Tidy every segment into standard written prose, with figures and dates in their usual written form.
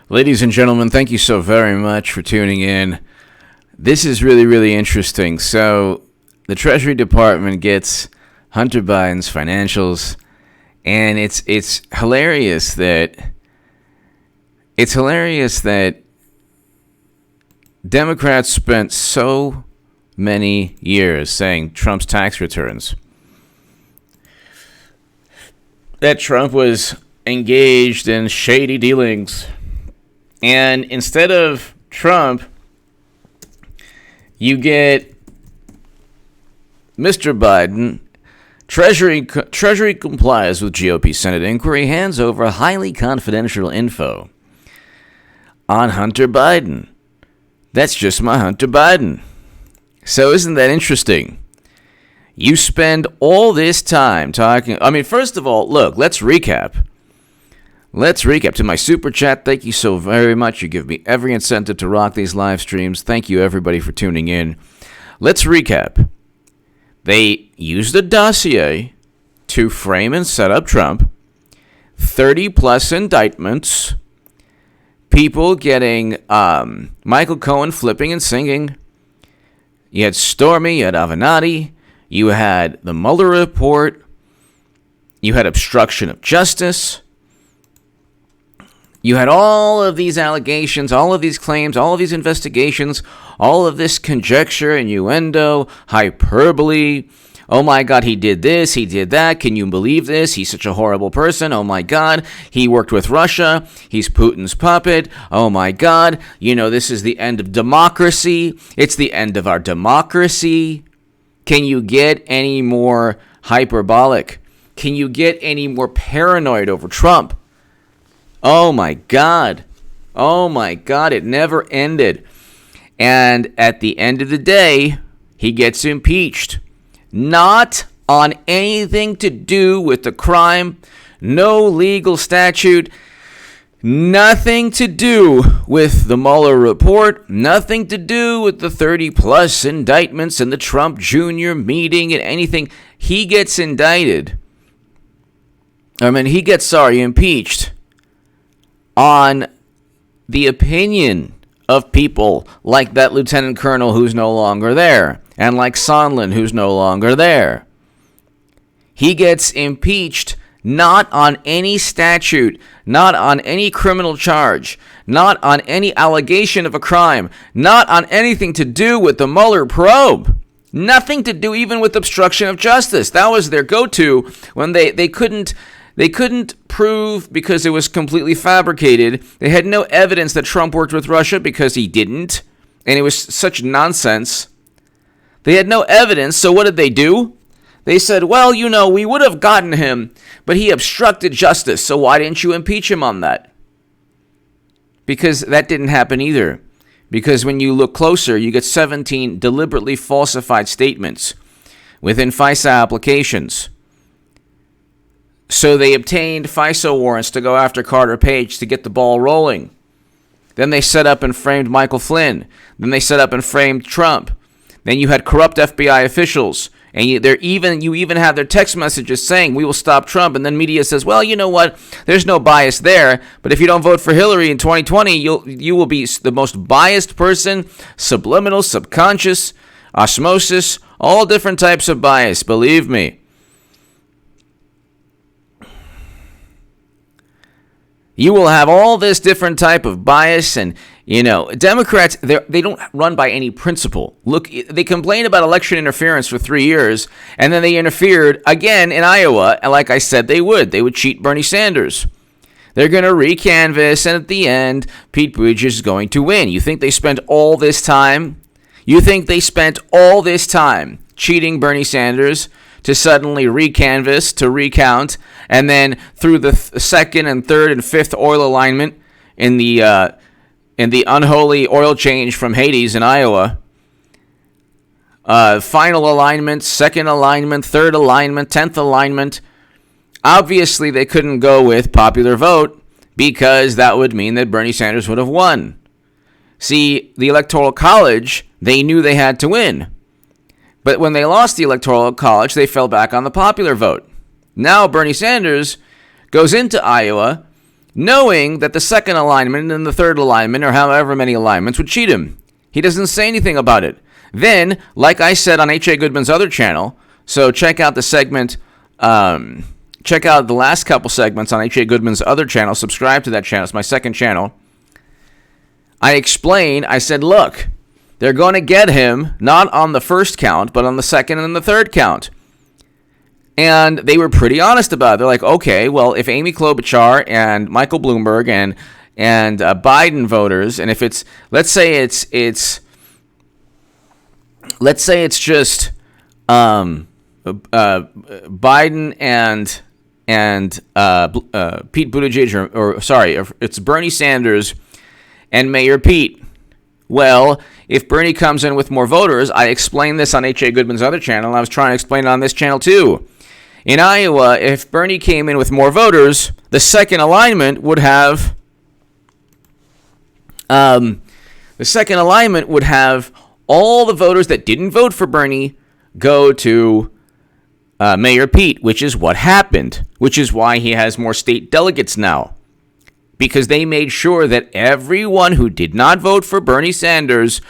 Ladies and gentlemen, thank you so very much for tuning in. This is really, really interesting. So, the Treasury Department gets Hunter Biden's financials, and it's hilarious that Democrats spent so many years saying Trump's tax returns, that Trump was engaged in shady dealings. And instead of Trump, you get Mr. Biden. Treasury complies with GOP Senate inquiry, hands over highly confidential info on Hunter Biden. That's just my Hunter Biden. So isn't that interesting? You spend all this time talking. I mean, first of all, look, let's recap. To my super chat. Thank you so very much. You give me every incentive to rock these live streams. Thank you, everybody, for tuning in. Let's recap. They used a dossier to frame and set up Trump. 30-plus indictments. People getting Michael Cohen flipping and singing. You had Stormy. You had Avenatti. You had the Mueller report. You had obstruction of justice. You had all of these allegations, all of these claims, all of these investigations, all of this conjecture, innuendo, hyperbole. Oh my God, he did this, he did that. Can you believe this? He's such a horrible person. Oh my God, he worked with Russia. He's Putin's puppet. Oh my God, this is the end of democracy. It's the end of our democracy. Can you get any more hyperbolic? Can you get any more paranoid over Trump? Oh my God, it never ended. And at the end of the day, he gets impeached. Not on anything to do with the crime, no legal statute, nothing to do with the Mueller report, nothing to do with the 30-plus indictments and the Trump Jr. meeting and anything. He gets indicted. Impeached on the opinion of people like that lieutenant colonel who's no longer there, and like Sondland who's no longer there. He gets impeached not on any statute, not on any criminal charge, not on any allegation of a crime, not on anything to do with the Mueller probe. Nothing to do even with obstruction of justice. That was their go-to when they couldn't prove because it was completely fabricated. They had no evidence that Trump worked with Russia because he didn't. And it was such nonsense. They had no evidence, so what did they do? They said, well, we would have gotten him, but he obstructed justice, so why didn't you impeach him on that? Because that didn't happen either. Because when you look closer, you get 17 deliberately falsified statements within FISA applications. So they obtained FISA warrants to go after Carter Page to get the ball rolling. Then they set up and framed Michael Flynn. Then they set up and framed Trump. Then you had corrupt FBI officials. And you even have their text messages saying, we will stop Trump. And then media says, well, you know what? There's no bias there. But if you don't vote for Hillary in 2020, you will be the most biased person, subliminal, subconscious, osmosis, all different types of bias. Believe me. You will have all this different type of bias, and Democrats, they don't run by any principle. Look, they complained about election interference for 3 years, and then they interfered again in Iowa, and like I said, they would cheat Bernie Sanders. They're going to recanvass, and at the end, Pete Buttigieg is going to win. You think they spent all this time? Cheating Bernie Sanders to suddenly recanvass, to recount, and then through the second and third and fifth oil alignment in the unholy oil change from Hades in Iowa, final alignment, second alignment, third alignment, 10th alignment. Obviously, they couldn't go with popular vote because that would mean that Bernie Sanders would have won. See, the Electoral College, they knew they had to win. But when they lost the Electoral College, they fell back on the popular vote. Now Bernie Sanders goes into Iowa knowing that the second alignment and the third alignment, or however many alignments, would cheat him. He doesn't say anything about it. Then, like I said on H.A. Goodman's other channel, so check out the segment, check out the last couple segments on H.A. Goodman's other channel. Subscribe to that channel. It's my second channel. I said, look, they're going to get him not on the first count, but on the second and the third count. And they were pretty honest about it. They're like, okay, well, if Amy Klobuchar and Michael Bloomberg and Biden voters, and if it's, let's say it's just Biden and Pete Buttigieg, or sorry, it's Bernie Sanders and Mayor Pete. Well, if Bernie comes in with more voters, I explained this on H.A. Goodman's other channel, and I was trying to explain it on this channel too. In Iowa, if Bernie came in with more voters, the second alignment would have all the voters that didn't vote for Bernie go to Mayor Pete, which is what happened, which is why he has more state delegates now. Because they made sure that everyone who did not vote for Bernie Sanders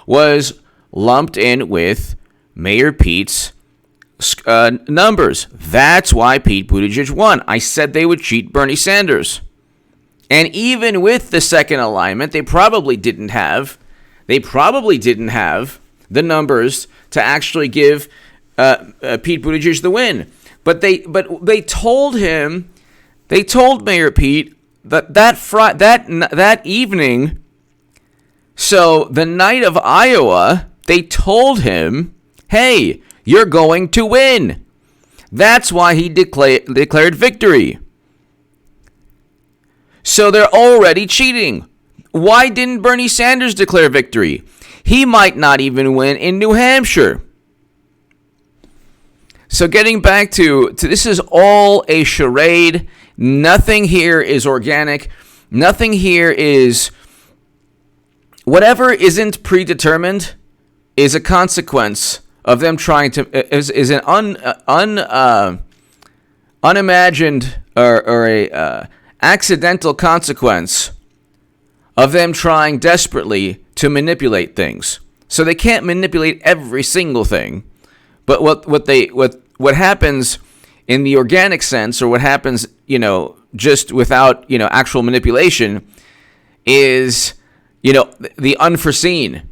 was lumped in with Mayor Pete's numbers. That's why Pete Buttigieg won. I said they would cheat Bernie Sanders. And even with the second alignment, they probably didn't have the numbers to actually give Pete Buttigieg the win. But they told Mayor Pete that evening. So the night of Iowa, they told him, "Hey, you're going to win." That's why he declared victory. So they're already cheating. Why didn't Bernie Sanders declare victory? He might not even win in New Hampshire. So getting back to this is all a charade. Nothing here is organic. Nothing here is, whatever isn't predetermined is a consequence of them trying to, is an unimagined or a accidental consequence of them trying desperately to manipulate things. So they can't manipulate every single thing, but what happens in the organic sense, or what happens, just without, actual manipulation, is, the unforeseen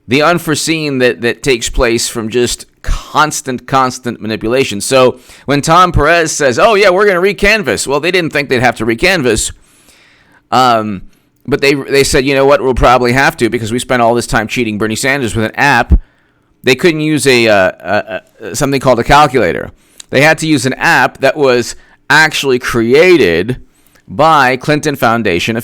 that takes place from just constant manipulation. So when Tom Perez says, "Oh yeah, we're going to recanvass," well, they didn't think they'd have to recanvass, but they said, "You know what? We'll probably have to, because we spent all this time cheating Bernie Sanders with an app." They couldn't use something called a calculator. They had to use an app that was actually created by Clinton Foundation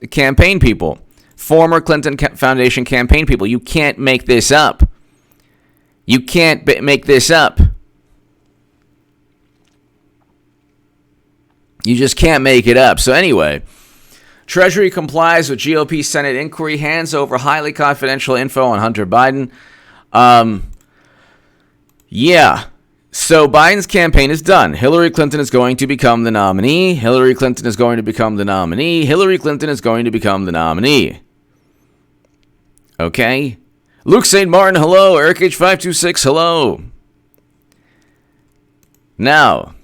campaign people, former Clinton Foundation campaign people. You can't make this up. You can't make this up. You just can't make it up. So anyway, Treasury complies with GOP Senate inquiry, hands over highly confidential info on Hunter Biden. Yeah. So Biden's campaign is done. Hillary Clinton is going to become the nominee. Hillary Clinton is going to become the nominee. Hillary Clinton is going to become the nominee. Okay? Luke St. Martin, hello. Eric H526, hello. Now,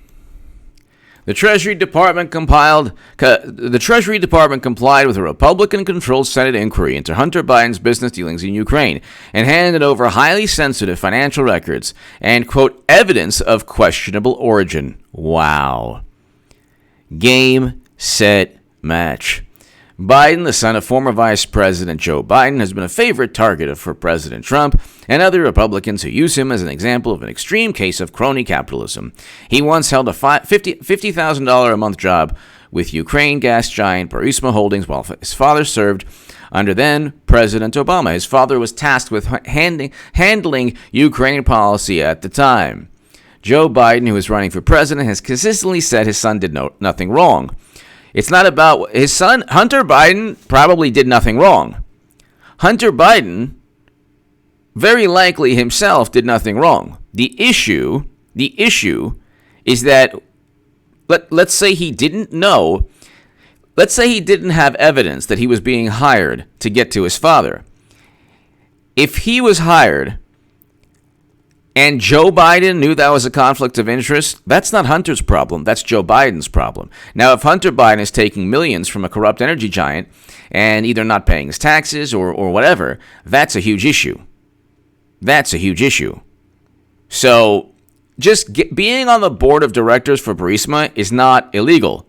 the Treasury Department complied with a Republican-controlled Senate inquiry into Hunter Biden's business dealings in Ukraine and handed over highly sensitive financial records and, quote, evidence of questionable origin. Wow. Game, set, match. Biden, the son of former Vice President Joe Biden, has been a favorite target for President Trump and other Republicans who use him as an example of an extreme case of crony capitalism. He once held a $50,000 a month job with Ukraine gas giant Burisma Holdings while his father served under then President Obama. His father was tasked with handling Ukraine policy at the time. Joe Biden, who is running for president, has consistently said his son did nothing wrong. It's not about his son. Hunter Biden probably did nothing wrong. Hunter Biden very likely himself did nothing wrong. The issue is that let's say he didn't know let's say he didn't have evidence that he was being hired to get to his father. If he was hired and Joe Biden knew that was a conflict of interest, that's not Hunter's problem. That's Joe Biden's problem. Now, if Hunter Biden is taking millions from a corrupt energy giant and either not paying his taxes or whatever, that's a huge issue. That's a huge issue. So just being on the board of directors for Burisma is not illegal.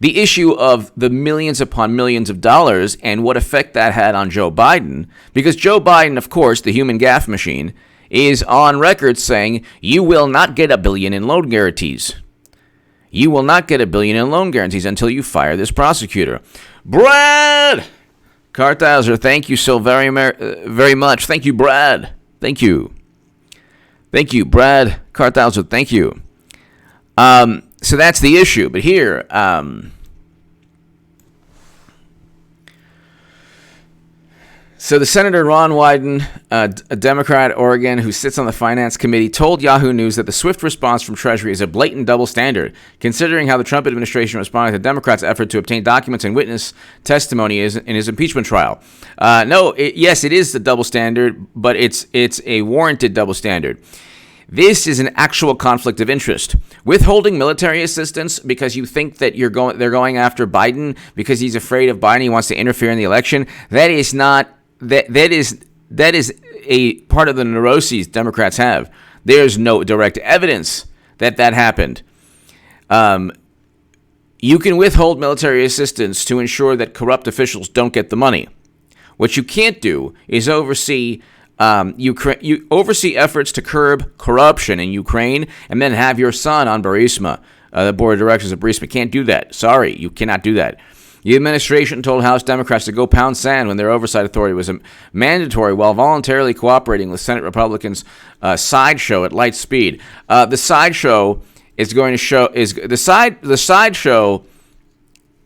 The issue of the millions upon millions of dollars and what effect that had on Joe Biden, because Joe Biden, of course, the human gaffe machine, is on record saying, you will not get $1 billion in loan guarantees. You will not get $1 billion in loan guarantees until you fire this prosecutor. Brad Karthauser, thank you so very much. Thank you, Brad. Thank you. Thank you, Brad Karthauser. Thank you. So that's the issue. But here, so the Senator Ron Wyden, a Democrat, Oregon, who sits on the Finance Committee, told Yahoo News that the swift response from Treasury is a blatant double standard, considering how the Trump administration responded to Democrats' effort to obtain documents and witness testimony in his impeachment trial. Yes, it is the double standard, but it's a warranted double standard. This is an actual conflict of interest. Withholding military assistance because you think that they're going after Biden because he's afraid of Biden, he wants to interfere in the election. That is not that is a part of the neuroses Democrats have. There's no direct evidence that happened. You can withhold military assistance to ensure that corrupt officials don't get the money. What you can't do is oversee efforts to curb corruption in Ukraine and then have your son on Burisma, the board of directors of Burisma. Can't do that. Sorry, you cannot do that. The administration told House Democrats to go pound sand when their oversight authority was mandatory while voluntarily cooperating with Senate Republicans' sideshow at light speed. The sideshow is going to show the sideshow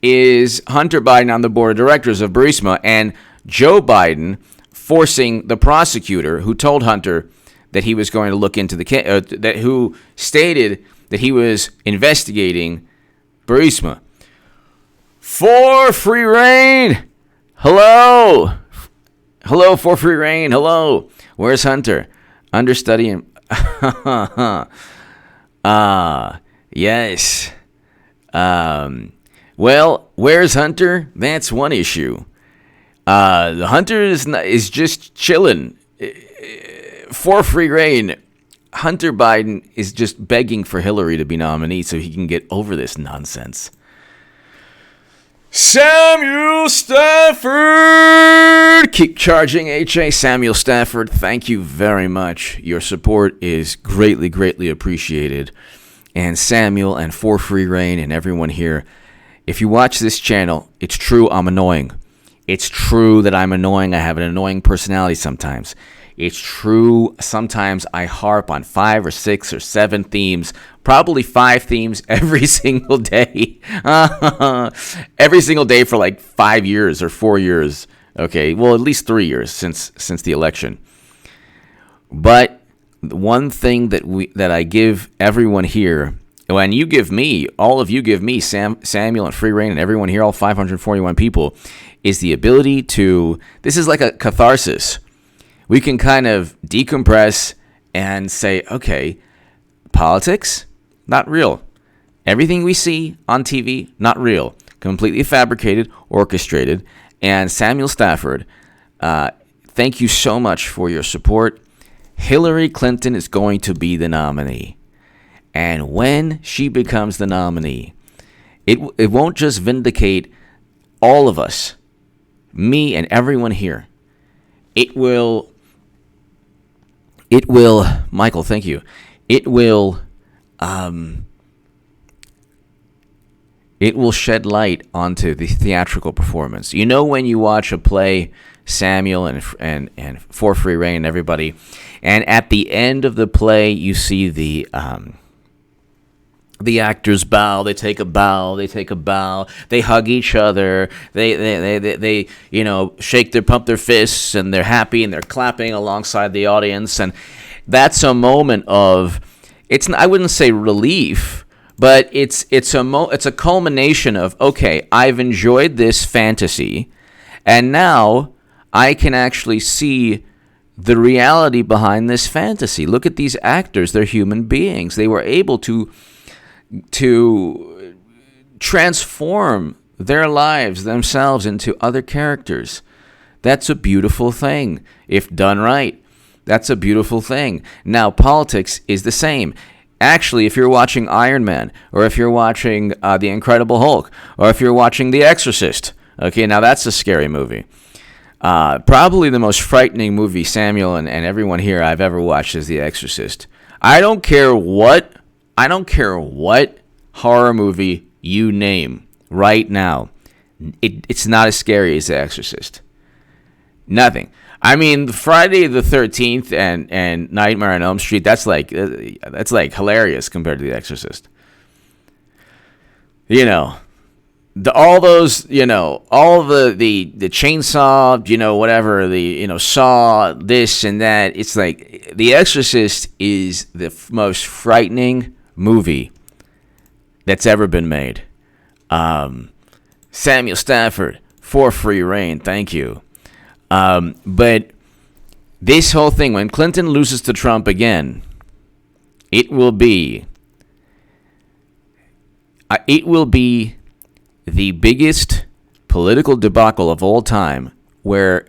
is Hunter Biden on the board of directors of Burisma and Joe Biden forcing the prosecutor who told Hunter that he was going to look into who stated that he was investigating Burisma. For free reign. Hello, for free reign. Hello. Where's Hunter? Understudy. Yes. Well, where's Hunter? That's one issue. The Hunter is just chilling. For free reign. Hunter Biden is just begging for Hillary to be nominee so he can get over this nonsense. Samuel Stafford! Keep charging, H.A. Samuel Stafford, thank you very much. Your support is greatly, greatly appreciated. And Samuel and For Free Reign and everyone here, if you watch this channel, it's true I'm annoying. It's true that I'm annoying. I have an annoying personality sometimes. It's true sometimes I harp on 5 or 6 or 7 themes, probably 5 themes every single day. Every single day for like 5 years or 4 years. Okay, well, at least 3 years since the election. But one thing that I give everyone here, and you give me, all of you give me, Samuel and Free Reign and everyone here, all 541 people, is the ability to, this is like a catharsis. We can kind of decompress and say, okay, politics, not real. Everything we see on TV, not real. Completely fabricated, orchestrated. And Samuel Stafford, thank you so much for your support. Hillary Clinton is going to be the nominee. And when she becomes the nominee, it won't just vindicate all of us, me and everyone here. It will, Michael, thank you. It will shed light onto the theatrical performance. You know, when you watch a play, Samuel and For Free Reign and everybody, and at the end of the play, you see the actors bow. They take a bow. They hug each other. They shake pump their fists, and they're happy and they're clapping alongside the audience. And that's a moment of, I wouldn't say relief, But it's a culmination of, okay, I've enjoyed this fantasy, and now I can actually see the reality behind this fantasy. Look at these actors; they're human beings. They were able to transform their lives themselves into other characters. That's a beautiful thing if done right. That's a beautiful thing. Now, politics is the same. Actually, if you're watching Iron Man, or if you're watching The Incredible Hulk, or if you're watching The Exorcist, okay, now that's a scary movie. Probably the most frightening movie, Samuel and everyone here, I've ever watched is The Exorcist. I don't care what horror movie you name right now. It's not as scary as The Exorcist. Nothing. I mean, Friday the 13th and Nightmare on Elm Street, that's like hilarious compared to The Exorcist. You know, all the chainsaw, whatever, Saw, this and that. It's like The Exorcist is the most frightening movie that's ever been made. Samuel Stafford, for free reign, thank you. But this whole thing, when Clinton loses to Trump again, it will be the biggest political debacle of all time, where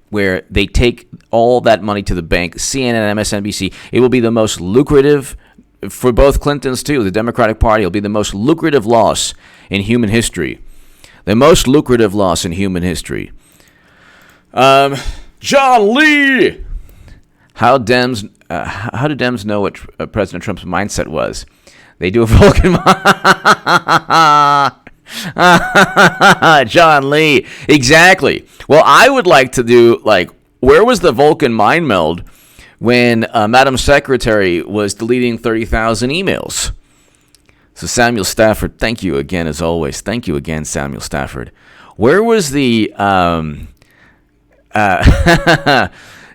they take all that money to the bank, CNN, MSNBC. It will be the most lucrative for both Clintons too. The Democratic Party will be the most lucrative loss in human history. The most lucrative loss in human history. John Lee. How do Dems know what President Trump's mindset was? They do a Vulcan. John Lee, exactly. Well, I would like to do where was the Vulcan mind meld when Madam Secretary was deleting 30,000 emails? So Samuel Stafford, thank you again as always. Thank you again, Samuel Stafford. Where was the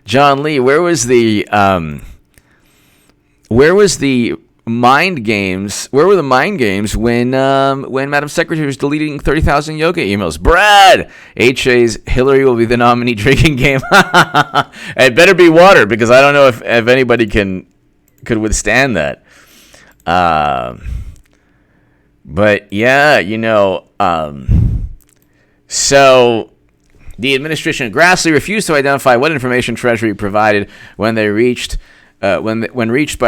John Lee, where was the mind games? Where were the mind games when Madam Secretary was deleting 30,000 yoga emails? Brad H.A.'s Hillary will be the nominee drinking game. It better be water, because I don't know if anybody could withstand that. But yeah, so the administration Grassley refused to identify what information Treasury provided when reached by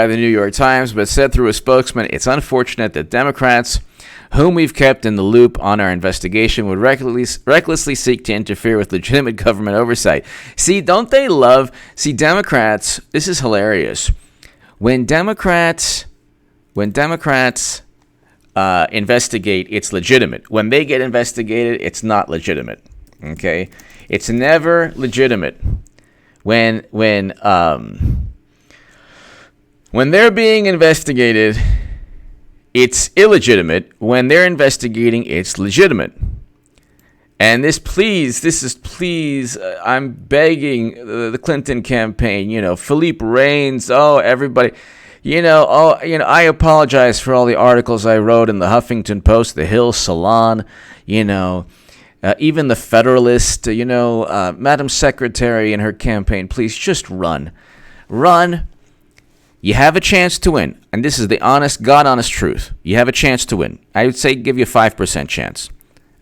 the New York Times, but said through a spokesman, "It's unfortunate that Democrats, whom we've kept in the loop on our investigation, would recklessly seek to interfere with legitimate government oversight." See, don't they love? See, Democrats. This is hilarious. When Democrats investigate, it's legitimate. When they get investigated, it's not legitimate. Okay, it's never legitimate. When they're being investigated, it's illegitimate. When they're investigating, it's legitimate. And I'm begging the Clinton campaign, Philippe Reigns, everybody, I apologize for all the articles I wrote in the Huffington Post, the Hill Salon, even the Federalist, Madam Secretary and her campaign, please just run. Run. You have a chance to win. And this is the honest truth. You have a chance to win. I would say give you a 5% chance.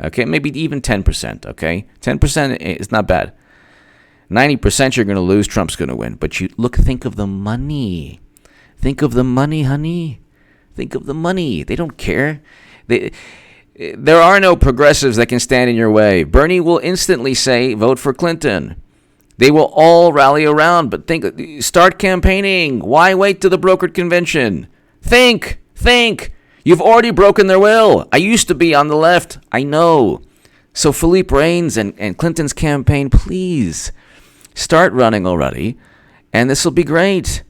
Okay, maybe even 10%, okay? 10% is not bad. 90% you're going to lose, Trump's going to win. But think of the money. Think of the money, honey. Think of the money. They don't care. There are no progressives that can stand in your way. Bernie will instantly say, vote for Clinton. They will all rally around, but start campaigning. Why wait to the brokered convention? Think. You've already broken their will. I used to be on the left. I know. So Philippe Reigns and Clinton's campaign, please start running already, and this will be great.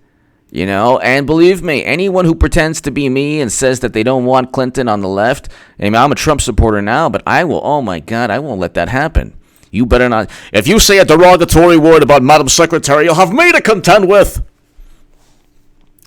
And believe me, anyone who pretends to be me and says that they don't want Clinton on the left, I'm a Trump supporter now, but I won't let that happen. You better not. If you say a derogatory word about Madam Secretary, you'll have me to contend with.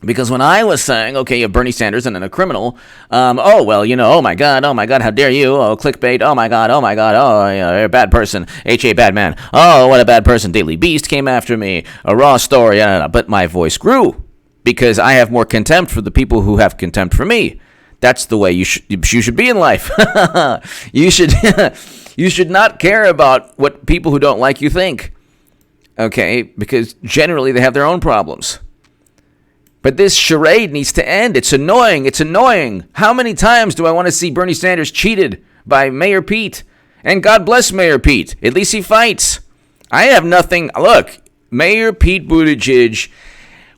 Because when I was saying, okay, you have Bernie Sanders and then a criminal, oh, well, oh my God, how dare you, oh, clickbait, oh my God, oh, you're a bad person, H.A. bad man, oh, what a bad person, Daily Beast came after me, a raw story, but my voice grew because I have more contempt for the people who have contempt for me. That's the way you should be in life. You should not care about what people who don't like you think, okay, because generally they have their own problems. But this charade needs to end. It's annoying. It's annoying. How many times do I want to see Bernie Sanders cheated by Mayor Pete? And God bless Mayor Pete. At least he fights. I have nothing. Look, Mayor Pete Buttigieg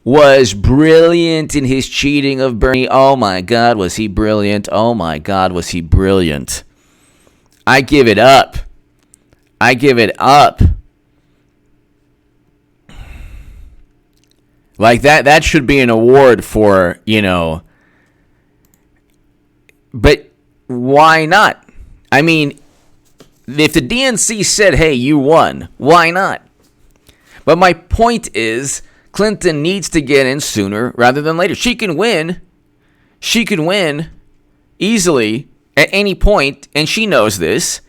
was brilliant in his cheating of Bernie. Oh, my God, was he brilliant. Oh, my God, was he brilliant. I give it up. I give it up. Like that should be an award for, but why not? I mean, if the DNC said, hey, you won, why not? But my point is, Clinton needs to get in sooner rather than later. She can win. She can win easily at any point, and she knows this.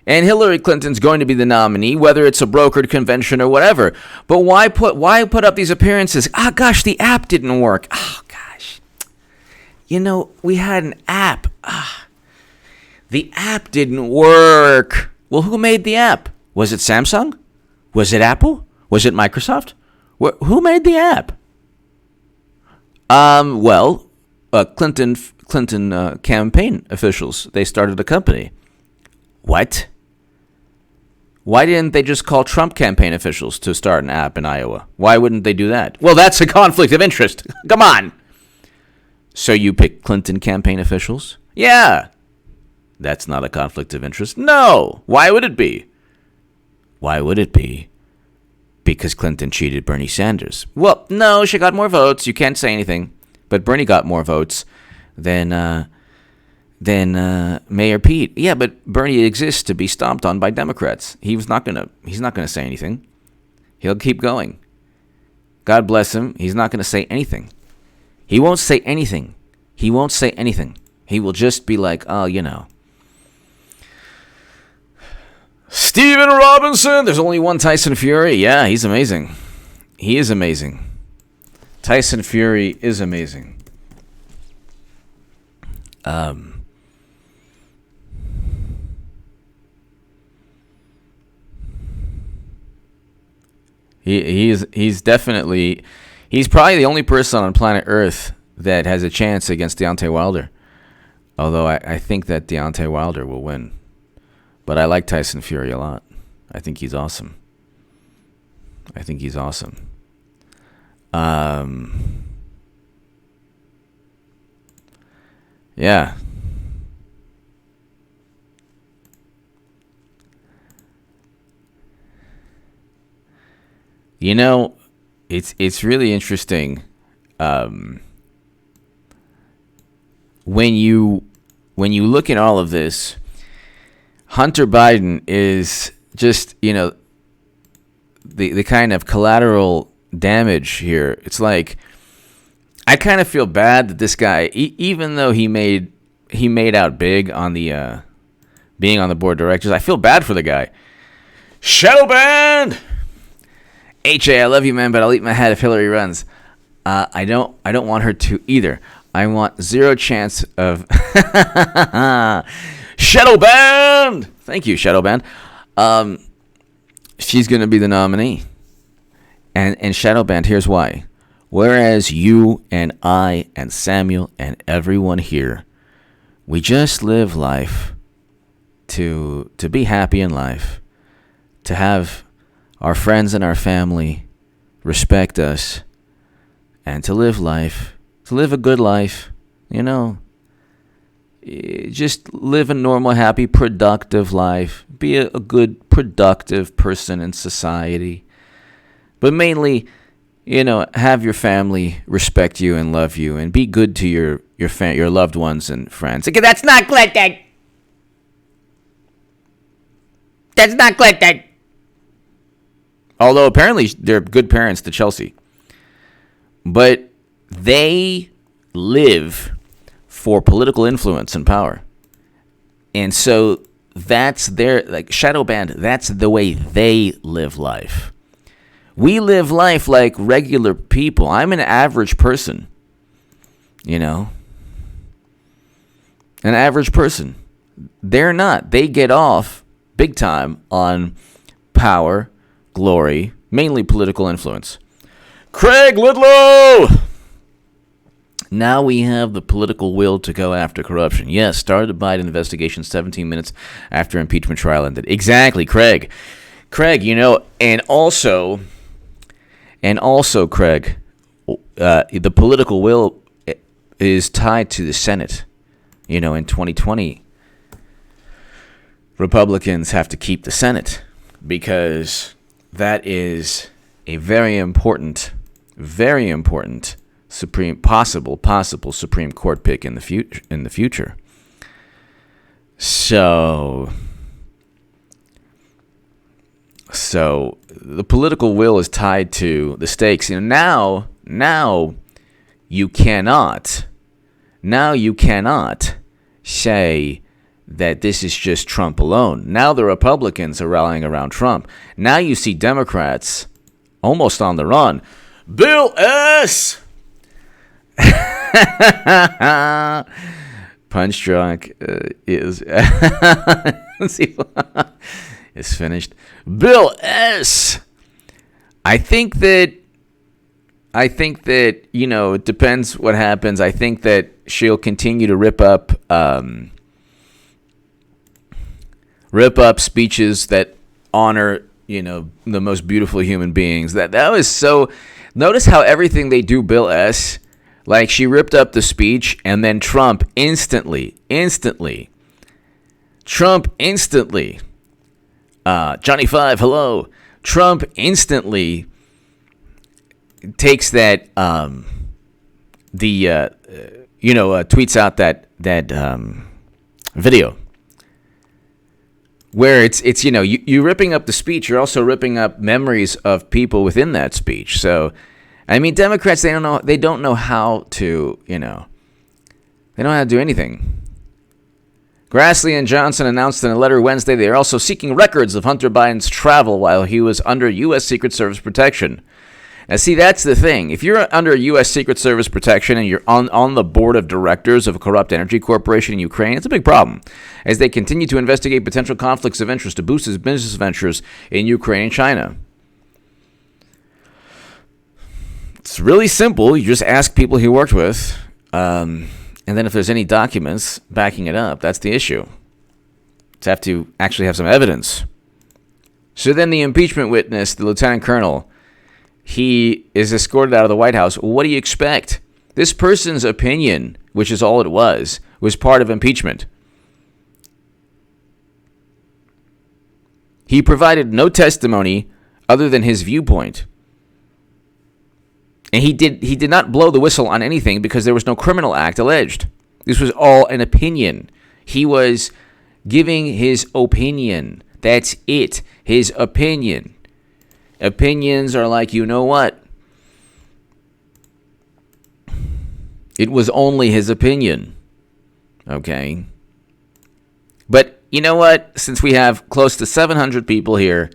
And Hillary Clinton's going to be the nominee, whether it's a brokered convention or whatever. But why put up these appearances? Ah, gosh, the app didn't work. Oh, gosh. We had an app. The app didn't work. Well, who made the app? Was it Samsung? Was it Apple? Was it Microsoft? Who made the app? Clinton campaign officials. They started a company. What? Why didn't they just call Trump campaign officials to start an app in Iowa? Why wouldn't they do that? Well, that's a conflict of interest. Come on. So you pick Clinton campaign officials? Yeah. That's not a conflict of interest. No. Why would it be? Why would it be? Because Clinton cheated Bernie Sanders. Well, no, she got more votes. You can't say anything. But Bernie got more votes than Mayor Pete. Yeah, but Bernie exists to be stomped on by Democrats. He's not gonna say anything. He'll keep going. God bless him. He's not gonna say anything. He won't say anything. He won't say anything. He will just be like, oh, Steven Robinson. There's only one Tyson Fury. Yeah, he's amazing. He is amazing. Tyson Fury is amazing. He's definitely, he's probably the only person on planet Earth that has a chance against Deontay Wilder. Although I think that Deontay Wilder will win. But I like Tyson Fury a lot. I think he's awesome. Yeah. It's really interesting when you look at all of this. Hunter Biden is just, the kind of collateral damage here. It's like, I kind of feel bad that this guy, even though he made out big on the being on the board of directors, I feel bad for the guy. Shadow banned. H.A., I love you, man, but I'll eat my hat if Hillary runs. I don't want her to either. I want zero chance of Shadow banned. Thank you, Shadow banned. She's gonna be the nominee, and Shadow banned. Here's why. Whereas you and I and Samuel and everyone here, we just live life to be happy in life, to have our friends and our family respect us, and to live life, to live a good life, just live a normal, happy, productive life. Be a good, productive person in society. But mainly, have your family respect you and love you, and be good to your loved ones and friends. Okay, that's not Clinton. That's not Clinton. Although apparently they're good parents to Chelsea. But they live for political influence and power. And so that's their, like, shadow band, that's the way they live life. We live life like regular people. I'm an average person, you know, an average person. They're not. They get off big time on power, glory, mainly political influence. Craig Lidlow! Now we have the political will to go after corruption. Yes, started a Biden investigation 17 minutes after impeachment trial ended. Exactly, Craig. Craig, you know, and also, Craig, the political will is tied to the Senate. You know, in 2020, Republicans have to keep the Senate because that is a very important possible Supreme Court pick in the future. So the political will is tied to the stakes. You know, now you cannot say that this is just Trump alone. Now the Republicans are rallying around Trump. Now you see Democrats almost on the run. Bill S. Punch Drunk is is finished. Bill S. I think that you know, it depends what happens. I think that she'll continue to rip up speeches that honor, you know, the most beautiful human beings. That was so. Notice how everything they do, Bill S. Like, she ripped up the speech, and then Trump instantly. Johnny Five, hello. Trump instantly takes that, tweets out that video where it's you know, you ripping up the speech, you're also ripping up memories of people within that speech. So, I mean, Democrats, they don't know how to, you know, they don't know how to do anything. Grassley and Johnson announced in a letter Wednesday they are also seeking records of Hunter Biden's travel while he was under U.S. Secret Service protection. Now, see, that's the thing. If you're under U.S. Secret Service protection and you're on the board of directors of a corrupt energy corporation in Ukraine, it's a big problem, as they continue to investigate potential conflicts of interest to boost his business ventures in Ukraine and China. It's really simple. You just ask people he worked with, and then if there's any documents backing it up, that's the issue. You have to actually have some evidence. So then the impeachment witness, the lieutenant colonel, he is escorted out of the White House. What do you expect? This person's opinion, which is all it was part of impeachment. He provided no testimony other than his viewpoint. And he did not blow the whistle on anything because there was no criminal act alleged. This was all an opinion. He was giving his opinion. That's it. His opinion. Opinions are like, you know what? It was only his opinion. Okay? But you know what? Since we have close to 700 people here,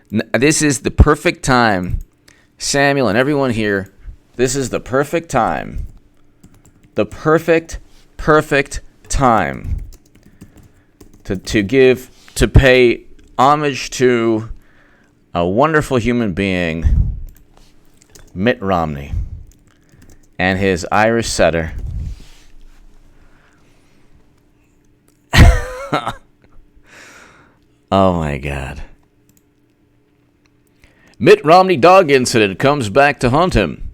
this is the perfect time. Samuel and everyone here, this is the perfect time. The perfect time to pay homage to a wonderful human being, Mitt Romney, and his Irish setter. Oh my God. Mitt Romney dog incident comes back to haunt him.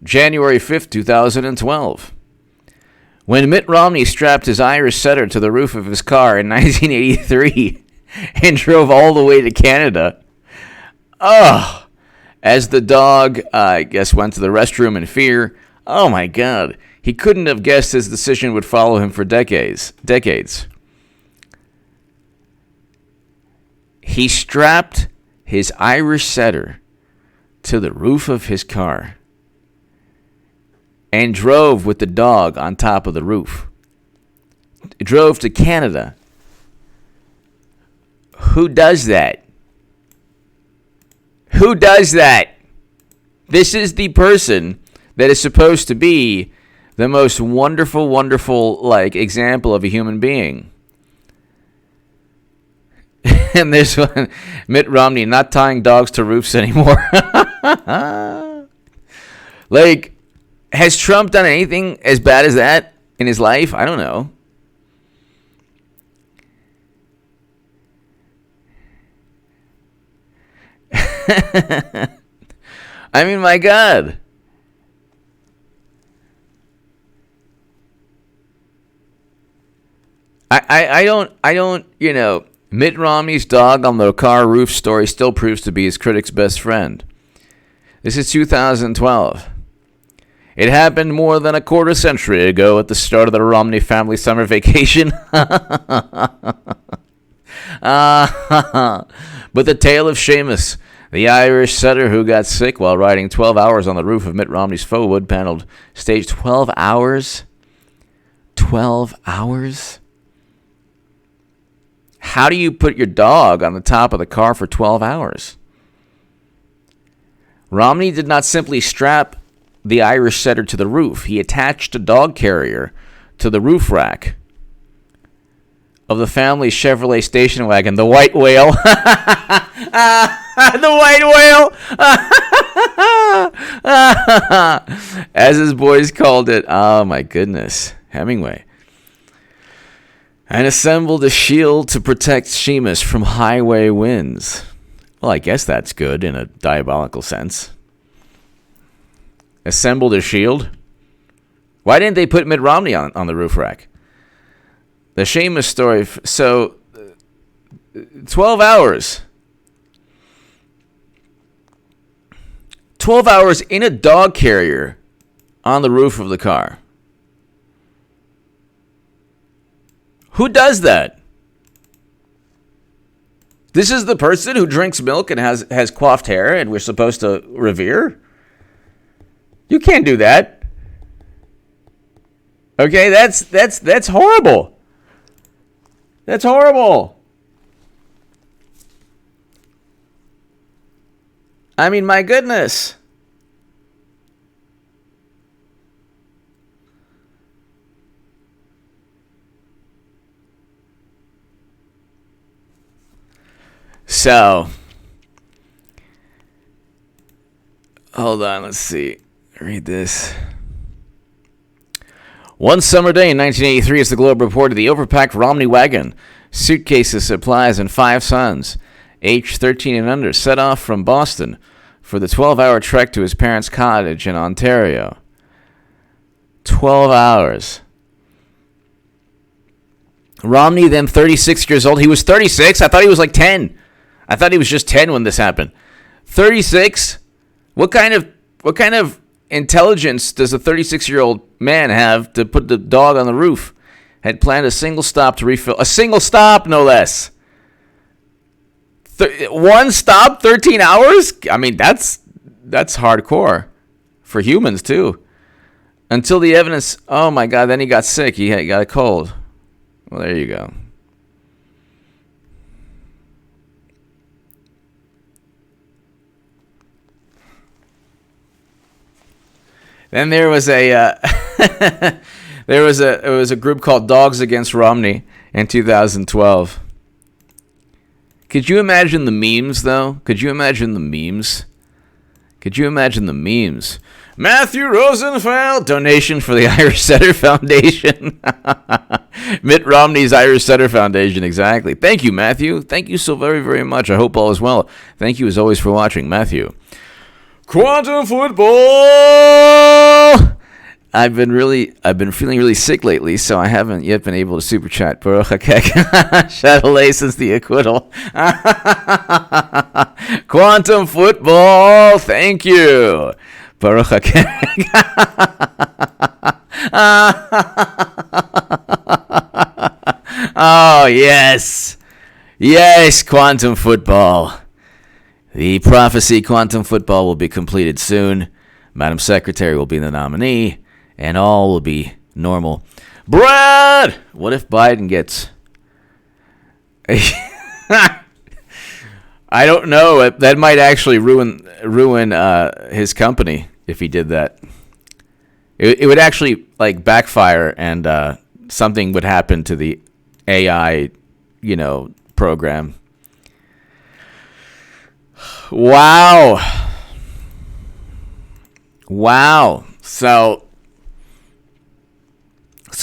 January 5th, 2012. When Mitt Romney strapped his Irish setter to the roof of his car in 1983 and drove all the way to Canada, as the dog, I guess, went to the restroom in fear, oh my God, he couldn't have guessed his decision would follow him for decades. He strapped his Irish setter to the roof of his car. and drove with the dog on top of the roof. Drove to Canada. Who does that? Who does that? This is the person that is supposed to be the most wonderful, wonderful, example of a human being. And this one, Mitt Romney, not tying dogs to roofs anymore. Has Trump done anything as bad as that in his life? I don't know. I mean, my God. I don't, Mitt Romney's dog on the car roof story still proves to be his critic's best friend. This is 2012. It happened more than a quarter century ago at the start of the Romney family summer vacation. But the tale of Seamus, the Irish setter who got sick while riding 12 hours on the roof of Mitt Romney's faux wood-paneled stage. 12 hours? 12 hours? How do you put your dog on the top of the car for 12 hours? Romney did not simply strap the Irish setter to the roof. He attached a dog carrier to the roof rack of the family's Chevrolet station wagon, the White Whale. The White Whale! As his boys called it. Oh, my goodness. Hemingway. And assembled a shield to protect Seamus from highway winds. Well, I guess that's good in a diabolical sense. Assembled a shield? Why didn't they put Mitt Romney on the roof rack? The Seamus story. So, 12 hours. 12 hours in a dog carrier on the roof of the car. Who does that? This is the person who drinks milk and has coiffed hair and we're supposed to revere? You can't do that. Okay, that's horrible. That's horrible. I mean, my goodness. So, hold on, let's see. Read this. One summer day in 1983, as the Globe reported, the overpacked Romney wagon, suitcases, supplies, and 5 sons, aged 13 and under, set off from Boston for the 12-hour trek to his parents' cottage in Ontario. 12 hours. Romney, then 36 years old. He was 36? I thought he was like 10. I thought he was just 10 when this happened. 36? What kind of intelligence does a 36-year-old man have to put the dog on the roof? Had planned a single stop to refill. A single stop, no less. One stop, 13 hours? I mean, that's hardcore. For humans, too. Until the evidence, oh my God, then he got sick. He got a cold. Well, there you go. Then there was it was a group called Dogs Against Romney in 2012. Could you imagine the memes, though? Could you imagine the memes? Matthew Rosenfeld, donation for the Irish Setter Foundation. Mitt Romney's Irish Setter Foundation, exactly. Thank you, Matthew. Thank you so very, very much. I hope all is well. Thank you, as always, for watching, Matthew. Quantum football! I've been feeling really sick lately, so I haven't yet been able to super chat. Baruch HaKek. Chatelet since the acquittal. Quantum football, thank you. Baruch HaKek. Oh, yes. Yes, quantum football. The prophecy quantum football will be completed soon. Madam Secretary will be the nominee. and all will be normal. Brad, what if Biden gets... I don't know. That might actually ruin his company if he did that. It would actually like backfire, and something would happen to the AI, program. Wow. So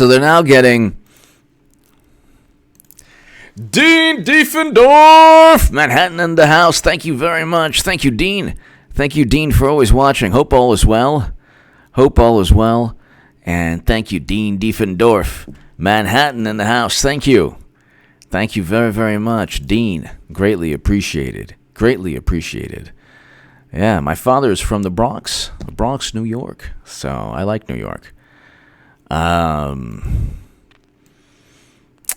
they're now getting Dean Diefendorf, Manhattan in the house. Thank you very much. Thank you, Dean. Thank you, Dean, for always watching. Hope all is well. And thank you, Dean Diefendorf, Manhattan in the house. Thank you. Thank you very, very much, Dean. Greatly appreciated. Yeah, my father is from the Bronx, New York. So I like New York.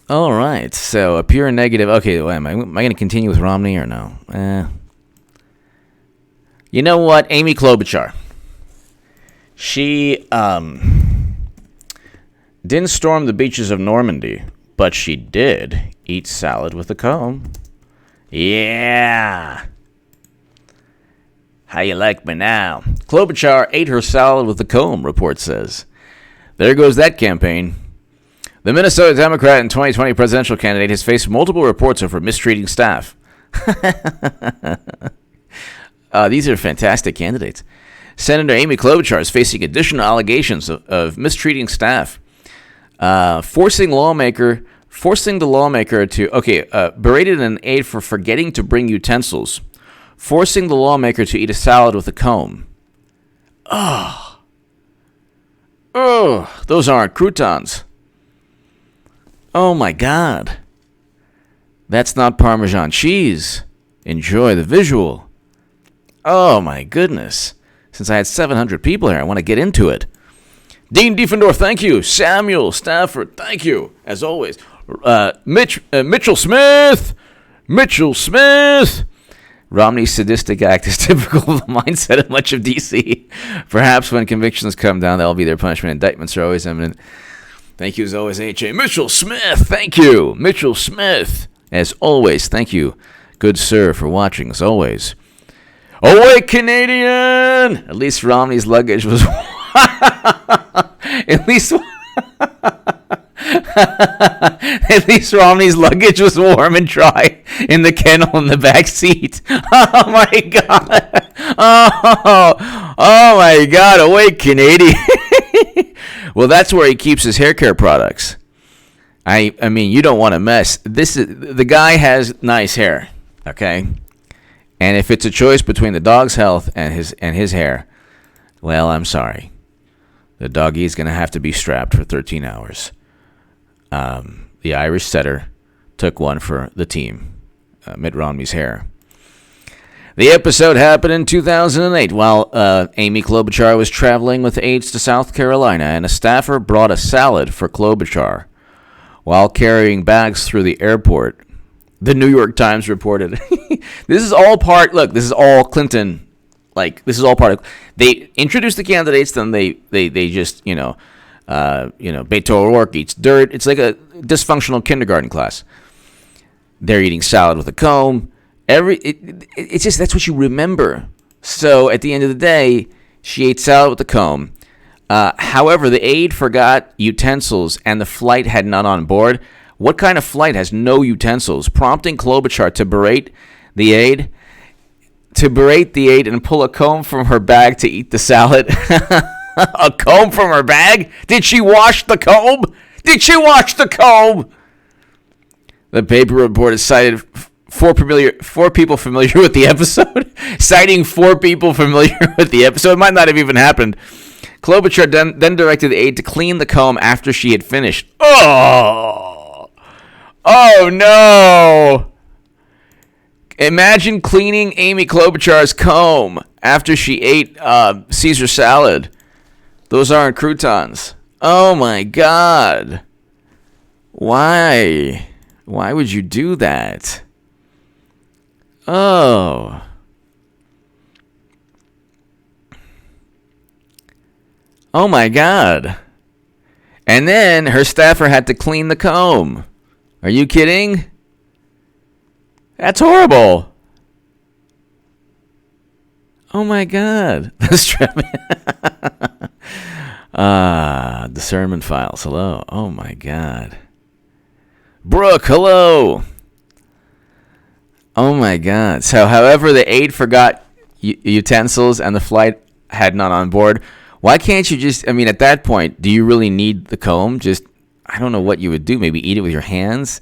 All right, so a pure negative. Okay, am I going to continue with Romney or no? You know what? Amy Klobuchar. She didn't storm the beaches of Normandy, but she did eat salad with a comb. Yeah. How you like me now? Klobuchar ate her salad with a comb, report says. There goes that campaign. The Minnesota Democrat and 2020 presidential candidate has faced multiple reports of her mistreating staff. These are fantastic candidates. Senator Amy Klobuchar is facing additional allegations of mistreating staff, forcing the lawmaker to berated an aide for forgetting to bring utensils, forcing the lawmaker to eat a salad with a comb. Those aren't croutons. Oh my God. That's not Parmesan cheese. Enjoy the visual. Oh my goodness. Since I had 700 people here, I want to get into it. Dean Diefendorf, thank you. Samuel Stafford, thank you, as always. Mitchell Smith. Romney's sadistic act is typical of the mindset of much of D.C. Perhaps when convictions come down, that'll be their punishment. Indictments are always imminent. Thank you, as always, H.A. Mitchell Smith. Thank you, Mitchell Smith. As always, thank you, good sir, for watching, as always. Away, Canadian! At least Romney's luggage was... At least Romney's luggage was warm and dry in the kennel in the back seat. Oh, my God. Oh my God. Away, Canadian. Well, that's where he keeps his hair care products. I mean, you don't want to mess. The guy has nice hair, okay? And if it's a choice between the dog's health and his hair, well, I'm sorry. The doggy is going to have to be strapped for 13 hours. The Irish setter took one for the team, Mitt Romney's hair. The episode happened in 2008 while Amy Klobuchar was traveling with aides to South Carolina, and a staffer brought a salad for Klobuchar while carrying bags through the airport. The New York Times reported. This is all Clinton. This is all part of. They introduce the candidates, then they just Beto O'Rourke eats dirt. It's like a dysfunctional kindergarten class. They're eating salad with a comb. It's just that's what you remember. So at the end of the day, she ate salad with a comb. However, the aide forgot utensils, and the flight had none on board. What kind of flight has no utensils? Prompting Klobuchar to berate the aide and pull a comb from her bag to eat the salad. A comb from her bag? Did she wash the comb? The paper report has cited four people familiar with the episode. Citing 4 people familiar with the episode. It might not have even happened. Klobuchar then directed the aide to clean the comb after she had finished. Oh no! Imagine cleaning Amy Klobuchar's comb after she ate Caesar salad. Those aren't croutons. Oh my God. Why? Why would you do that? Oh. Oh my God. And then her staffer had to clean the comb. Are you kidding? That's horrible. Oh my God. That's discernment files. Hello. Oh my God. Brooke, hello. Oh my God. So, however, the aide forgot utensils and the flight had none on board. Why can't you just, I mean, at that point, do you really need the comb? Just, I don't know what you would do. Maybe eat it with your hands?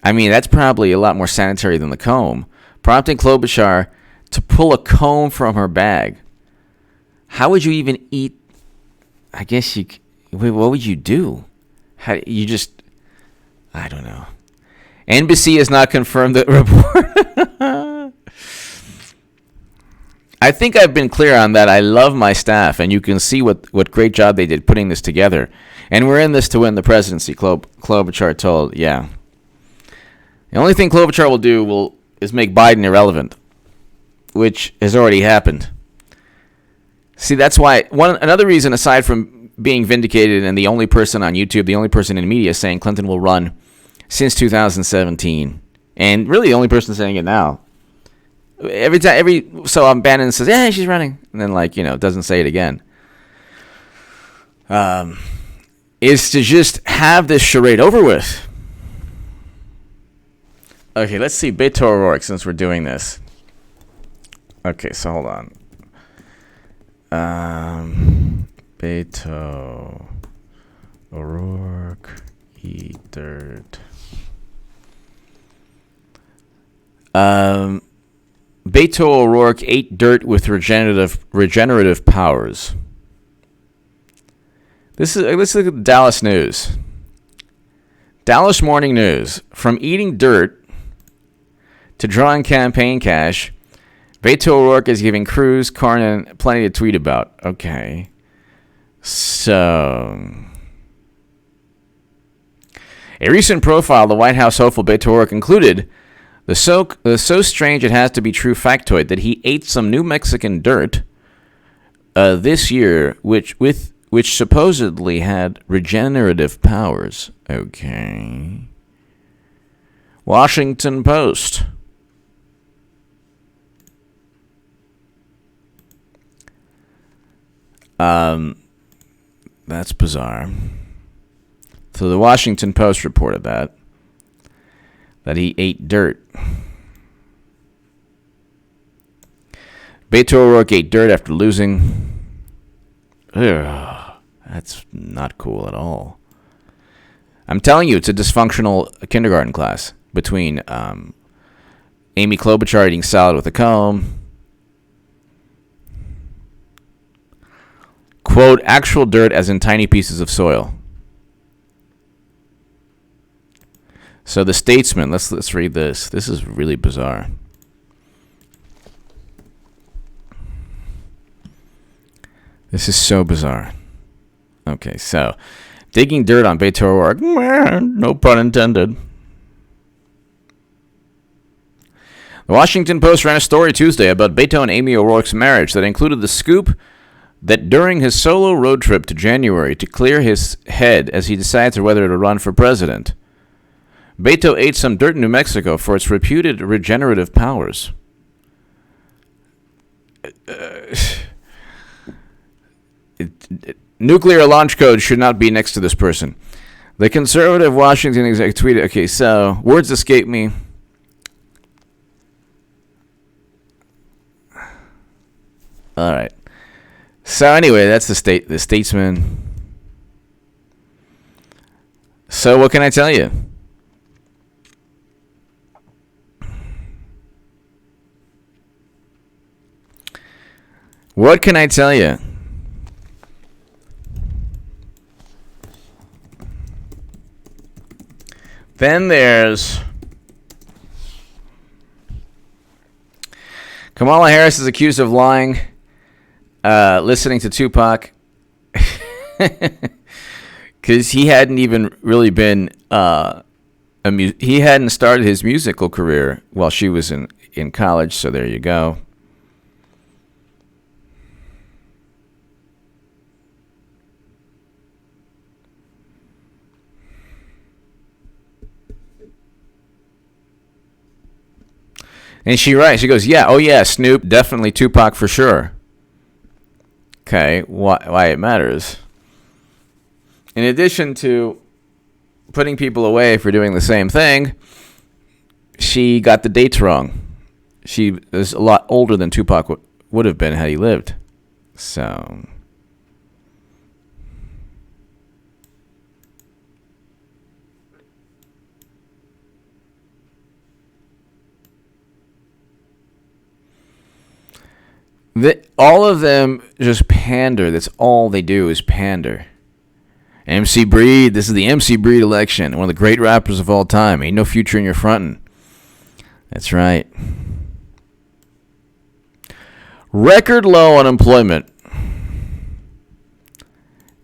I mean, that's probably a lot more sanitary than the comb. Prompting Klobuchar to pull a comb from her bag. How would you even eat? I guess what would you do? I don't know. NBC has not confirmed the report. I think I've been clear on that. I love my staff, and you can see what great job they did putting this together. And we're in this to win the presidency, Klobuchar told. Yeah. The only thing Klobuchar will do is make Biden irrelevant, which has already happened. See, that's why another reason, aside from being vindicated and the only person on YouTube, the only person in media saying Clinton will run since 2017, and really the only person saying it now. So Bannon says, yeah, she's running, and then doesn't say it again. Is to just have this charade over with. Okay, let's see Beto O'Rourke since we're doing this. Okay, so hold on. Beto O'Rourke, eat dirt. Beto O'Rourke ate dirt with regenerative powers. Let's look at the Dallas News. Dallas Morning News. From eating dirt to drawing campaign cash, Beto O'Rourke is giving Cruz, Cornyn plenty to tweet about. Okay. So, a recent profile of the White House hopeful Beto O'Rourke included the so strange it has to be true factoid that he ate some New Mexican dirt this year, which supposedly had regenerative powers. Okay. Washington Post. That's bizarre. So the Washington Post reported that he ate dirt. Beto O'Rourke ate dirt after losing. Ugh, that's not cool at all. I'm telling you, it's a dysfunctional kindergarten class between Amy Klobuchar eating salad with a comb. Quote, actual dirt as in tiny pieces of soil. So the Statesman, let's read this. This is really bizarre. This is so bizarre. Okay, so digging dirt on Beto O'Rourke, no pun intended. The Washington Post ran a story Tuesday about Beto and Amy O'Rourke's marriage that included the scoop that during his solo road trip to January to clear his head as he decides whether to run for president, Beto ate some dirt in New Mexico for its reputed regenerative powers. Nuclear launch code should not be next to this person. The conservative Washington exec tweeted, okay, so words escape me. All right. So anyway, that's the Statesman. So what can I tell you? What can I tell you? Then there's Kamala Harris is accused of lying, listening to Tupac, because he hadn't even really been he hadn't started his musical career while she was in college. So there you go. And she writes, she goes, yeah, oh yeah, Snoop, definitely Tupac for sure. Okay, why it matters. In addition to putting people away for doing the same thing, she got the dates wrong. She is a lot older than Tupac would have been had he lived. So... all of them just pander. That's all they do is pander. MC Breed, this is the MC Breed election. One of the great rappers of all time. Ain't no future in your frontin'. That's right. Record low unemployment.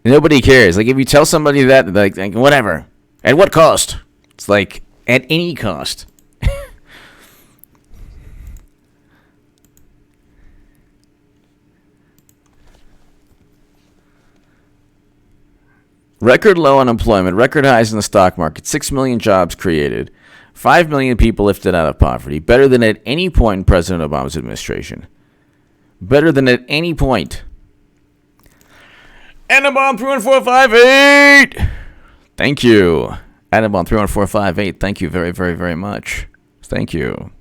Nobody cares. Like, if you tell somebody that, like whatever. At what cost? It's like, at any cost. Record low unemployment, record highs in the stock market, 6 million jobs created, 5 million people lifted out of poverty, better than at any point in President Obama's administration. Better than at any point. Anabon 31458! Thank you. Anabon 31458, thank you very, very, very much. Thank you.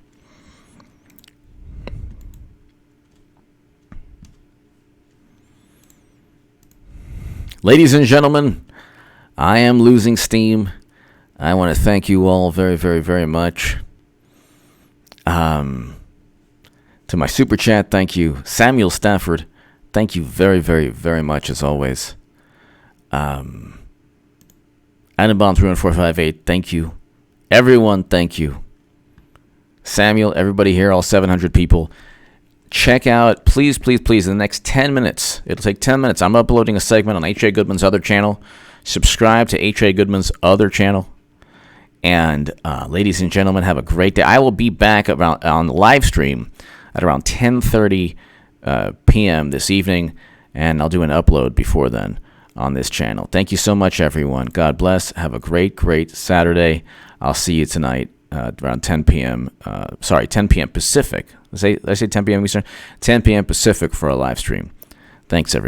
Ladies and gentlemen, I am losing steam. I want to thank you all very, very, very much. To my super chat, thank you. Samuel Stafford, thank you very, very, very much as always. Anabon 31458, thank you. Everyone, thank you. Samuel, everybody here, all 700 people. Check out, please, please, please, in the next 10 minutes. It'll take 10 minutes. I'm uploading a segment on H.A. Goodman's other channel. Subscribe to H.A. Goodman's other channel. And ladies and gentlemen, have a great day. I will be back around on the live stream at around 10:30 p.m. this evening, and I'll do an upload before then on this channel. Thank you so much, everyone. God bless. Have a great, great Saturday. I'll see you tonight around 10 p.m. 10 p.m. Pacific. Did I say 10 p.m. Eastern? 10 p.m. Pacific for a live stream. Thanks, everybody.